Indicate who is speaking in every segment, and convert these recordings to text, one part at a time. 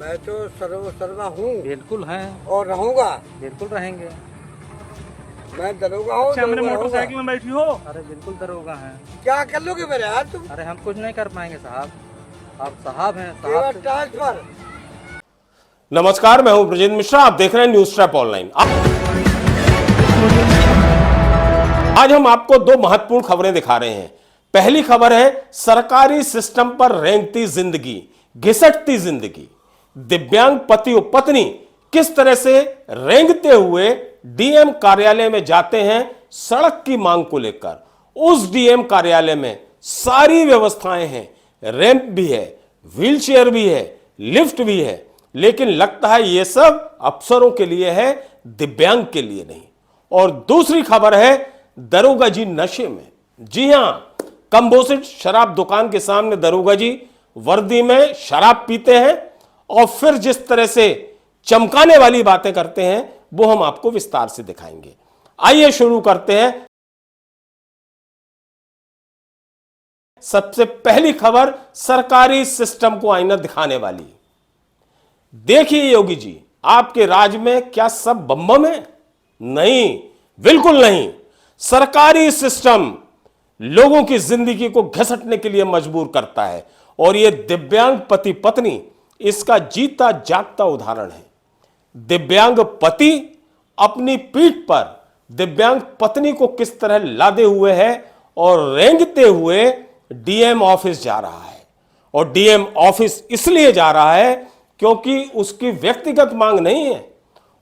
Speaker 1: मैं तो सर्वा हूँ
Speaker 2: बिल्कुल हैं
Speaker 1: और रहूंगा।
Speaker 2: बिल्कुल रहेंगे।
Speaker 1: मैं दरोगा हूँ।
Speaker 3: अच्छा, मैंने मोटरसाइकिल में बैठी हो?
Speaker 2: अरे बिल्कुल दरोगा हैं।
Speaker 1: क्या कर लोगे मेरे यार तुम?
Speaker 2: अरे हम कुछ नहीं कर पाएंगे साहब, आप साहब हैं
Speaker 1: केवल
Speaker 2: साहब।
Speaker 1: ट्रांसफर।
Speaker 4: नमस्कार, मैं हूं ब्रजेंद्र मिश्रा, आप देख रहे हैं न्यूज ट्रैप ऑनलाइन। आज हम आपको दो महत्वपूर्ण खबरें दिखा रहे हैं। पहली खबर है सरकारी सिस्टम पर रेंगती जिंदगी, घिसटती जिंदगी। दिव्यांग पति और पत्नी किस तरह से रेंगते हुए डीएम कार्यालय में जाते हैं सड़क की मांग को लेकर। उस डीएम कार्यालय में सारी व्यवस्थाएं हैं, रैंप भी है, व्हीलचेयर भी है, लिफ्ट भी है, लेकिन लगता है यह सब अफसरों के लिए है, दिव्यांग के लिए नहीं। और दूसरी खबर है दरोगा जी नशे में। जी हां, कंपोजिट शराब दुकान के सामने दरोगा जी वर्दी में शराब पीते हैं और फिर जिस तरह से चमकाने वाली बातें करते हैं वो हम आपको विस्तार से दिखाएंगे। आइए शुरू करते हैं। सबसे पहली खबर सरकारी सिस्टम को आईना दिखाने वाली। देखिए योगी जी, आपके राज में क्या सब बम बम है? नहीं, बिल्कुल नहीं। सरकारी सिस्टम लोगों की जिंदगी को घसटने के लिए मजबूर करता है और यह दिव्यांग पति पत्नी इसका जीता जागता उदाहरण है। दिव्यांग पति अपनी पीठ पर दिव्यांग पत्नी को किस तरह लादे हुए है और रेंगते हुए डीएम ऑफिस जा रहा है। और डीएम ऑफिस इसलिए जा रहा है क्योंकि उसकी व्यक्तिगत मांग नहीं है,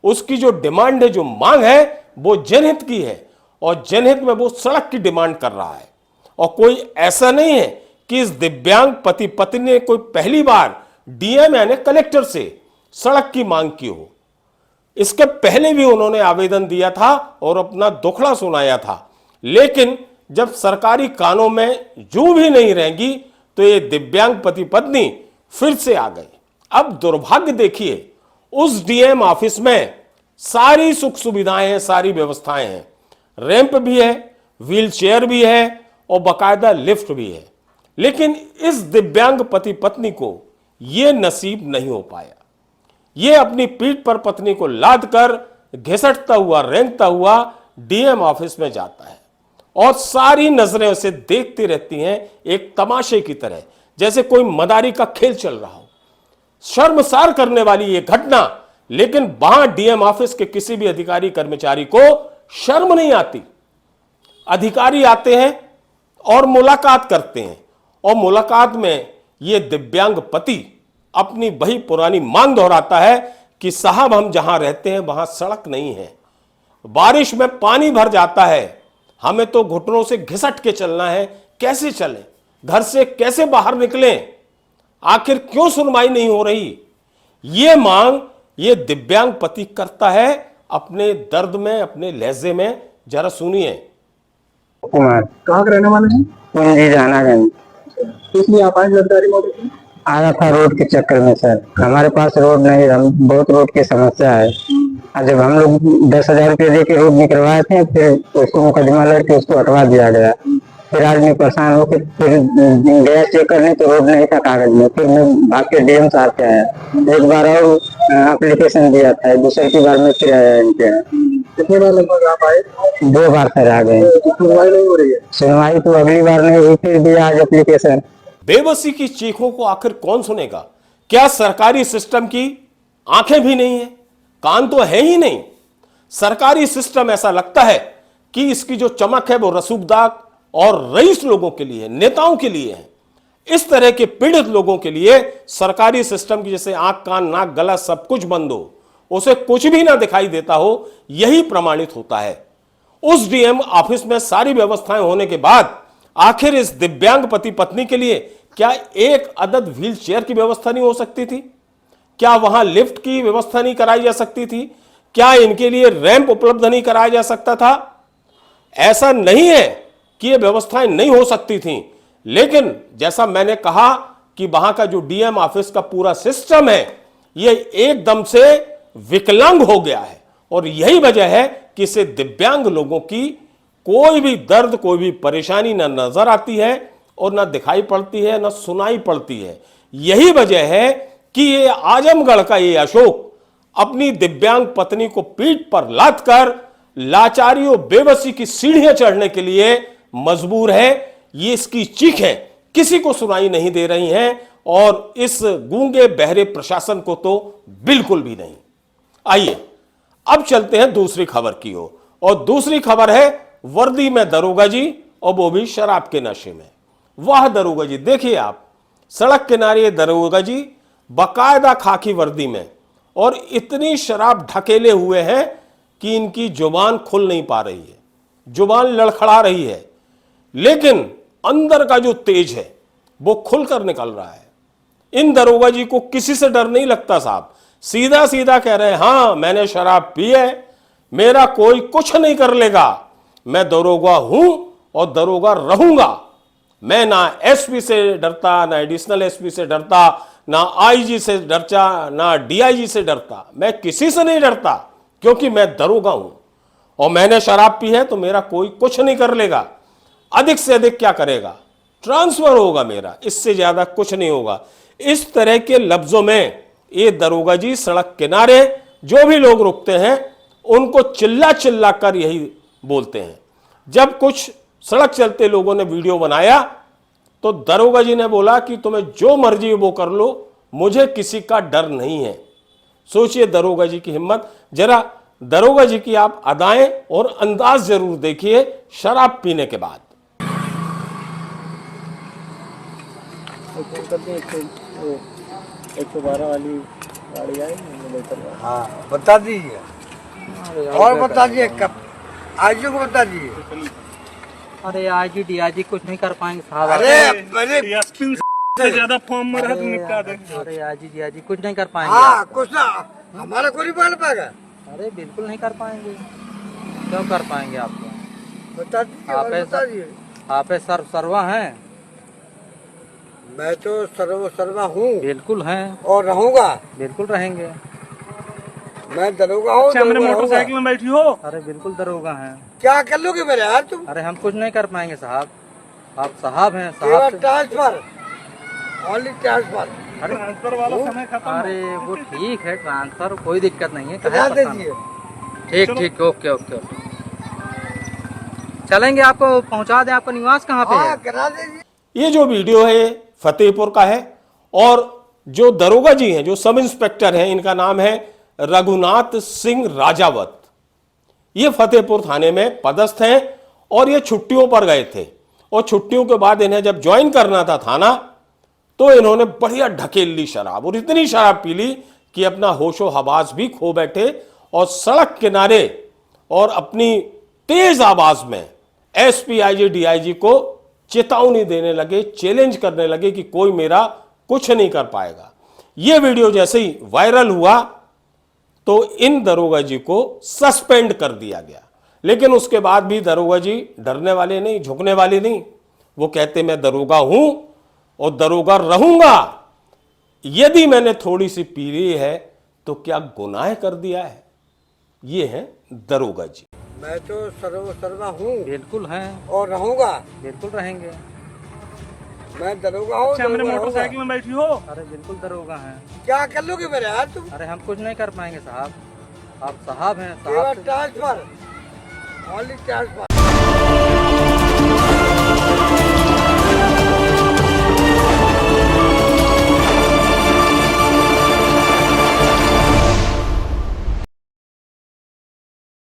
Speaker 4: उसकी जो डिमांड है, जो मांग है वो जनहित की है और जनहित में वो सड़क की डिमांड कर रहा है। और कोई ऐसा नहीं है कि इस दिव्यांग पति पत्नी ने कोई पहली बार डीएम यानी कलेक्टर से सड़क की मांग की हो। इसके पहले भी उन्होंने आवेदन दिया था और अपना दुखड़ा सुनाया था, लेकिन जब सरकारी कानों में जू भी नहीं रहेंगी तो ये दिव्यांग पति पत्नी फिर से आ गए। अब दुर्भाग्य देखिए, उस डीएम ऑफिस में सारी सुख सुविधाएं हैं, सारी व्यवस्थाएं हैं, रैंप भी है, व्हील चेयर भी है और बाकायदा लिफ्ट भी है, लेकिन इस दिव्यांग पति पत्नी को यह नसीब नहीं हो पाया। ये अपनी पीठ पर पत्नी को लाद कर घिसटता हुआ रेंगता हुआ डीएम ऑफिस में जाता है और सारी नजरें उसे देखती रहती हैं एक तमाशे की तरह, जैसे कोई मदारी का खेल चल रहा हो। शर्मसार करने वाली ये घटना, लेकिन वहां डीएम ऑफिस के किसी भी अधिकारी कर्मचारी को शर्म नहीं आती। अधिकारी आते हैं और मुलाकात करते हैं और मुलाकात में ये दिव्यांग पति अपनी वही पुरानी मांग दोहराता है कि साहब हम जहां रहते हैं वहां सड़क नहीं है, बारिश में पानी भर जाता है, हमें तो घुटनों से घिसट के चलना है, कैसे चलें, घर से कैसे बाहर निकलें, आखिर क्यों सुनवाई नहीं हो रही। ये मांग ये दिव्यांग पति करता है अपने दर्द में, अपने लहजे में। जरा सुनिए।
Speaker 5: कुमार
Speaker 3: कहाँ के रहने वाले हैं?
Speaker 5: पूंजी जाना गंज।
Speaker 3: इसलिए आप आए गिरफ्तारी मौके पे?
Speaker 5: आया था रोड के चक्कर में सर, हमारे पास रोड नहीं, हम बहुत रोड की समस्या है। और जब हम लोग 10,000 रुपये दे के रोड निकलवाए थे, फिर उसको मुकदमा लड़के उसको हटवा दिया गया। फिर आदमी परेशान होकर फिर गया चेक करने तो रोड नहीं था कागज में। फिर मैं भाग के डीएम साहब के आया, एक बार और एप्लीकेशन दिया था, दूसरी बार में फिर आया इनके।
Speaker 3: कितनी बार लगभग आप आए?
Speaker 5: 2 बार फिर आ गए।
Speaker 3: सुनवाई नहीं हो रही है?
Speaker 5: सुनवाई तो अगली बार नहीं हुई, फिर दिया आज एप्लीकेशन।
Speaker 4: बेबसी की चीखों को आखिर कौन सुनेगा? क्या सरकारी सिस्टम की आंखें भी नहीं है, कान तो है ही नहीं? सरकारी सिस्टम ऐसा लगता है कि इसकी जो चमक है वो रसूखदार और रईस लोगों के लिए, नेताओं के लिए है। इस तरह के पीड़ित लोगों के लिए सरकारी सिस्टम की जैसे आंख कान नाक गला सब कुछ बंद हो, उसे कुछ भी ना दिखाई देता हो, यही प्रमाणित होता है। उस डीएम ऑफिस में सारी व्यवस्थाएं होने के बाद आखिर इस दिव्यांग पति पत्नी के लिए क्या एक अदद व्हील चेयर की व्यवस्था नहीं हो सकती थी? क्या वहां लिफ्ट की व्यवस्था नहीं कराई जा सकती थी? क्या इनके लिए रैंप उपलब्ध नहीं कराया जा सकता था? ऐसा नहीं है कि ये व्यवस्थाएं नहीं हो सकती थी, लेकिन जैसा मैंने कहा कि वहां का जो डीएम ऑफिस का पूरा सिस्टम है ये एकदम से विकलांग हो गया है और यही वजह है कि इसे दिव्यांग लोगों की कोई भी दर्द, कोई भी परेशानी ना नजर आती है और ना दिखाई पड़ती है, ना सुनाई पड़ती है। यही वजह है कि ये आजमगढ़ का ये अशोक अपनी दिव्यांग पत्नी को पीठ पर लाद कर लाचारी और बेबसी की सीढ़ियां चढ़ने के लिए मजबूर है। ये इसकी चीखें किसी को सुनाई नहीं दे रही हैं और इस गूंगे बहरे प्रशासन को तो बिल्कुल भी नहीं। आइए अब चलते हैं दूसरी खबर की ओर, और दूसरी खबर है वर्दी में दरोगा जी, और वो भी शराब के नशे में। वाह दरोगा जी, देखिए आप, सड़क किनारे दरोगा जी बाकायदा खाकी वर्दी में, और इतनी शराब ढकेले हुए हैं कि इनकी जुबान खुल नहीं पा रही है, जुबान लड़खड़ा रही है, लेकिन अंदर का जो तेज है वो खुलकर निकल रहा है। इन दरोगा जी को किसी से डर नहीं लगता साहब, सीधा सीधा कह रहे हैं, हाँ मैंने शराब पी है, मेरा कोई कुछ नहीं कर लेगा, मैं दरोगा हूं और दरोगा रहूंगा। मैं ना एसपी से डरता, ना एडिशनल एसपी से डरता, ना आईजी से डरता, ना डीआईजी से डरता, मैं किसी से नहीं डरता, क्योंकि मैं दरोगा हूं और मैंने शराब पी है तो मेरा कोई कुछ नहीं कर लेगा। अधिक से अधिक क्या करेगा, ट्रांसफर होगा मेरा, इससे ज्यादा कुछ नहीं होगा। इस तरह के लफ्जों में ये दरोगा जी सड़क किनारे जो भी लोग रुकते हैं उनको चिल्ला चिल्ला कर यही बोलते हैं। जब कुछ सड़क चलते लोगों ने वीडियो बनाया तो दरोगा जी ने बोला कि तुम्हें जो मर्जी वो कर लो, मुझे किसी का डर नहीं है। सोचिए दरोगा जी की हिम्मत, जरा दरोगा जी की आप अदाएं और अंदाज जरूर देखिए शराब पीने के बाद।
Speaker 3: 112 वाली गाड़ी आई,
Speaker 1: हाँ बता दीजिए, और बता दीजिए कब आईजी को बता दीजिए।
Speaker 2: अरे आईजी डीआईजी कुछ नहीं कर पाएंगे साहब।
Speaker 1: अरे
Speaker 6: से ज्यादा फॉर्म में रहा तो निपटा दे।
Speaker 2: अरे आईजी डीआईजी कुछ नहीं कर पाएंगे।
Speaker 1: हाँ कुछ ना, हमारा कोई नहीं पकड़ पाएगा।
Speaker 2: अरे बिल्कुल नहीं कर पाएंगे, क्यों कर पाएंगे आपको?
Speaker 1: बता दीजिए,
Speaker 2: आप
Speaker 1: और बता दीजिए।
Speaker 2: आप सर्वा हैं?
Speaker 1: मैं तो सर्वा हूँ
Speaker 2: बिल्कुल हैं
Speaker 1: और रहूंगा,
Speaker 2: बिल्कुल रहेंगे।
Speaker 1: मैं दरोगा हूँ।
Speaker 6: अच्छा, मेरे मोटरसाइकिल में बैठी हो?
Speaker 2: अरे बिल्कुल दरोगा हैं।
Speaker 1: क्या कर लोगे मेरे यार तुम?
Speaker 2: अरे हम कुछ नहीं कर पाएंगे साहब, आप साहब हैं
Speaker 1: केवल
Speaker 2: साहब।
Speaker 1: Transfer, only transfer.
Speaker 2: अरे
Speaker 6: ट्रांसफर वाला समय खत्म।
Speaker 2: अरे वो ठीक है, ट्रांसफर कोई दिक्कत नहीं है।
Speaker 1: करा
Speaker 2: कहाँ
Speaker 1: दीजिए।
Speaker 2: ठीक ठीक, ओके ओके ओके, चलेंगे, आपको पहुंचा दें। आपका निवास कहाँ पे
Speaker 1: हाँ
Speaker 2: है?
Speaker 1: करा दीजिए।
Speaker 4: ये जो वीडियो है फतेहपुर का है, और जो दरोगा जी हैं, जो सब इंस्पेक्टर हैं, इनका नाम है रघुनाथ सिंह राजावत। ये फतेहपुर थाने में पदस्थ हैं और ये छुट्टियों पर गए थे, और छुट्टियों के बाद इन्हें जब ज्वाइन करना था थाना, तो इन्होंने बढ़िया ढकेल ली शराब, और इतनी शराब पी ली कि अपना होशो हवास भी खो बैठे, और सड़क किनारे और अपनी तेज आवाज में एसपी आईजी डीआईजी को चेतावनी देने लगे, चैलेंज करने लगे कि कोई मेरा कुछ नहीं कर पाएगा। यह वीडियो जैसे ही वायरल हुआ तो इन दरोगा जी को सस्पेंड कर दिया गया, लेकिन उसके बाद भी दरोगा जी डरने वाले नहीं, झुकने वाले नहीं। वो कहते मैं दरोगा हूं और दरोगा रहूंगा, यदि मैंने थोड़ी सी पी ली है तो क्या गुनाह कर दिया है। ये है दरोगा जी।
Speaker 1: मैं तो सर्वा हूँ
Speaker 2: बिल्कुल हैं
Speaker 1: और रहूंगा,
Speaker 2: बिल्कुल रहेंगे।
Speaker 1: मैं दरोगा हूँ।
Speaker 6: अच्छा, मेरे
Speaker 1: दरोगा
Speaker 6: मोटरसाइकिल में बैठी हो?
Speaker 2: अरे बिल्कुल दरोगा हैं।
Speaker 1: क्या कर लोगे मेरे यार तुम?
Speaker 2: अरे हम कुछ नहीं कर पाएंगे साहब, आप साहब हैं
Speaker 1: केवल
Speaker 2: साहब।
Speaker 1: Transfer, only transfer.